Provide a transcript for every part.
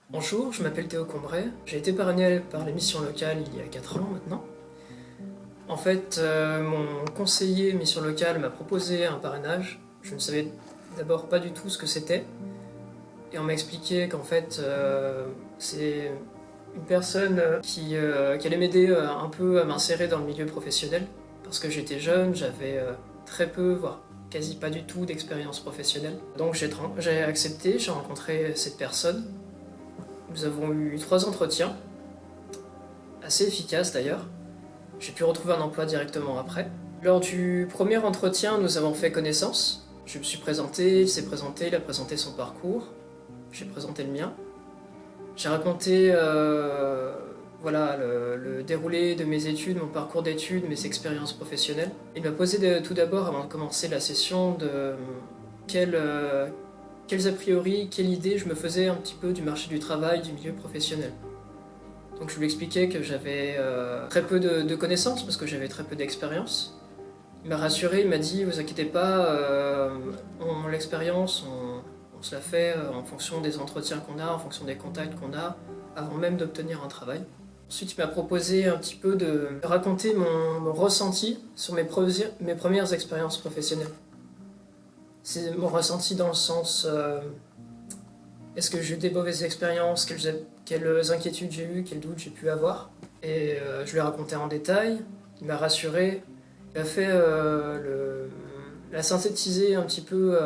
Bonjour, je m'appelle Théo Combray. J'ai été parrainé par les missions locales il y a 4 ans maintenant. En fait, mon conseiller mission locale m'a proposé un parrainage. Je ne savais d'abord pas du tout ce que c'était. Et on m'a expliqué qu'en fait, c'est une personne qui allait m'aider un peu à m'insérer dans le milieu professionnel. Parce que j'étais jeune, j'avais très peu, voire quasi pas du tout d'expérience professionnelle. Donc j'ai accepté, j'ai rencontré cette personne. Nous avons eu 3 entretiens, assez efficaces d'ailleurs. J'ai pu retrouver un emploi directement après. Lors du premier entretien, nous avons fait connaissance. Je me suis présenté, il s'est présenté, il a présenté son parcours. J'ai présenté le mien. J'ai raconté voilà, le déroulé de mes études, mon parcours d'études, mes expériences professionnelles. Il m'a posé tout d'abord, avant de commencer la session, quelles a priori, quelle idée je me faisais un petit peu du marché du travail, du milieu professionnel. Donc je lui expliquais que j'avais très peu de connaissances parce que j'avais très peu d'expérience. Il m'a rassuré, il m'a dit vous inquiétez pas, l'expérience on se la fait en fonction des entretiens qu'on a, en fonction des contacts qu'on a, avant même d'obtenir un travail. Ensuite il m'a proposé un petit peu de raconter mon ressenti sur mes premières expériences professionnelles. C'est mon ressenti dans le sens est-ce que j'ai eu des mauvaises expériences, quelles inquiétudes j'ai eues, quels doutes j'ai pu avoir. Et je lui ai raconté en détail, il m'a rassuré, il a fait la synthétiser un petit peu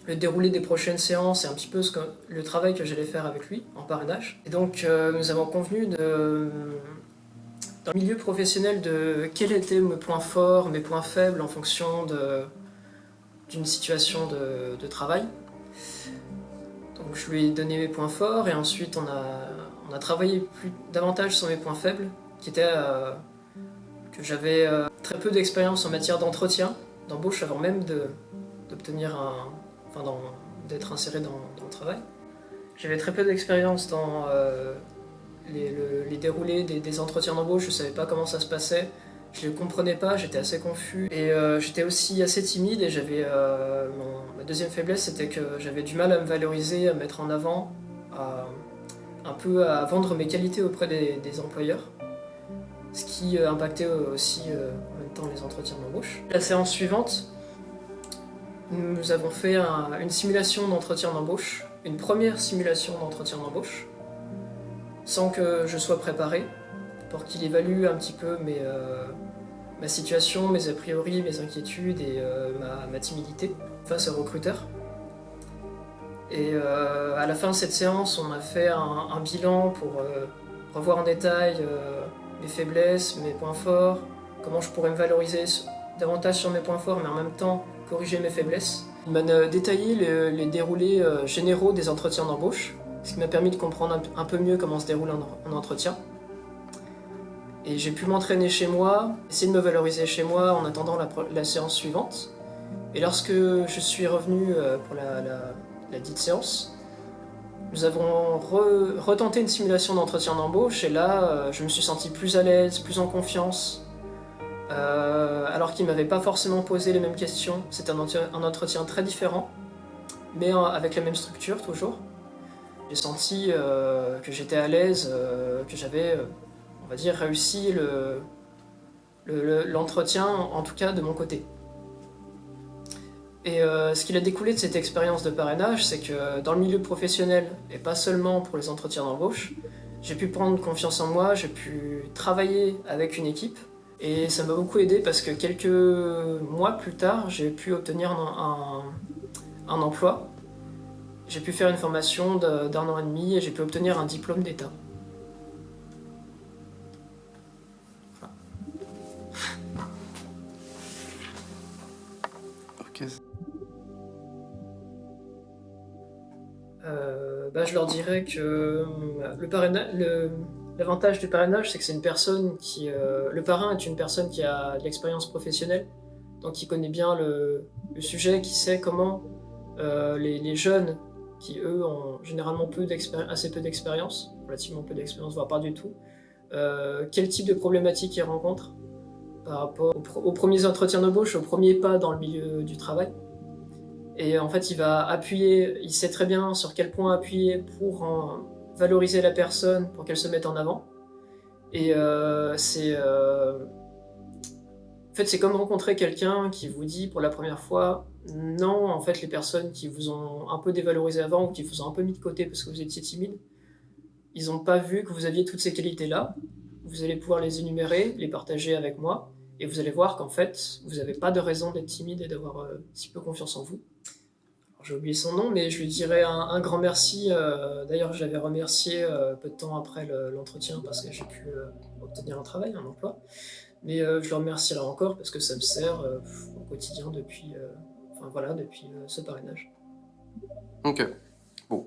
le déroulé des prochaines séances et un petit peu le travail que j'allais faire avec lui en parrainage. Et donc nous avons convenu dans le milieu professionnel de quels étaient mes points forts, mes points faibles en fonction d'une situation de travail. Donc je lui ai donné mes points forts et ensuite on a travaillé davantage sur mes points faibles, qui étaient que j'avais très peu d'expérience en matière d'entretien, d'embauche avant même d'obtenir d'être inséré dans le travail. J'avais très peu d'expérience dans les déroulés des entretiens d'embauche, je ne savais pas comment ça se passait, je ne comprenais pas, j'étais assez confus et j'étais aussi assez timide et ma deuxième faiblesse c'était que j'avais du mal à me valoriser, à me mettre en avant, un peu à vendre mes qualités auprès des employeurs, ce qui impactait aussi en même temps les entretiens d'embauche. La séance suivante, nous avons fait une simulation d'entretien d'embauche, une première simulation d'entretien d'embauche, sans que je sois préparé, pour qu'il évalue un petit peu ma situation, mes a priori, mes inquiétudes et ma timidité face au recruteur. Et à la fin de cette séance, on a fait un bilan pour revoir en détail mes faiblesses, mes points forts, comment je pourrais me valoriser davantage sur mes points forts, mais en même temps corriger mes faiblesses. Il m'a détaillé les déroulés généraux des entretiens d'embauche, ce qui m'a permis de comprendre un peu mieux comment se déroule un entretien. Et j'ai pu m'entraîner chez moi, essayer de me valoriser chez moi en attendant la séance suivante. Et lorsque je suis revenu pour la dite séance, nous avons retenté une simulation d'entretien d'embauche et là, je me suis senti plus à l'aise, plus en confiance, alors qu'il ne m'avait pas forcément posé les mêmes questions. C'était un entretien très différent, mais avec la même structure toujours. J'ai senti que j'étais à l'aise, que j'avais, on va dire, réussi l'entretien, en tout cas de mon côté. Et ce qu'il a découlé de cette expérience de parrainage, c'est que dans le milieu professionnel, et pas seulement pour les entretiens d'embauche, j'ai pu prendre confiance en moi, j'ai pu travailler avec une équipe, et ça m'a beaucoup aidé parce que quelques mois plus tard, j'ai pu obtenir un emploi. J'ai pu faire une formation d'1 an et demi et j'ai pu obtenir un diplôme d'État. Voilà. Ok. Je leur dirais que l'avantage du parrainage, c'est que c'est une personne le parrain est une personne qui a de l'expérience professionnelle, donc qui connaît bien le sujet, qui sait comment les jeunes, qui eux ont généralement assez peu d'expérience, relativement peu d'expérience, voire pas du tout, quel type de problématiques ils rencontrent par rapport aux premiers entretiens d'embauche, aux premiers pas dans le milieu du travail. Et en fait, il va appuyer, il sait très bien sur quel point appuyer pour valoriser la personne, pour qu'elle se mette en avant. Et en fait, c'est comme rencontrer quelqu'un qui vous dit pour la première fois non. En fait, les personnes qui vous ont un peu dévalorisé avant ou qui vous ont un peu mis de côté parce que vous étiez timide, ils n'ont pas vu que vous aviez toutes ces qualités-là. Vous allez pouvoir les énumérer, les partager avec moi, et vous allez voir qu'en fait, vous n'avez pas de raison d'être timide et d'avoir si peu confiance en vous. Alors, j'ai oublié son nom, mais je lui dirais un grand merci. D'ailleurs, je l'avais remercié peu de temps après l'entretien parce que j'ai pu obtenir un travail, un emploi. Mais je le remercierai encore parce que ça me sert au quotidien depuis, enfin, voilà, depuis ce parrainage. Ok, bon.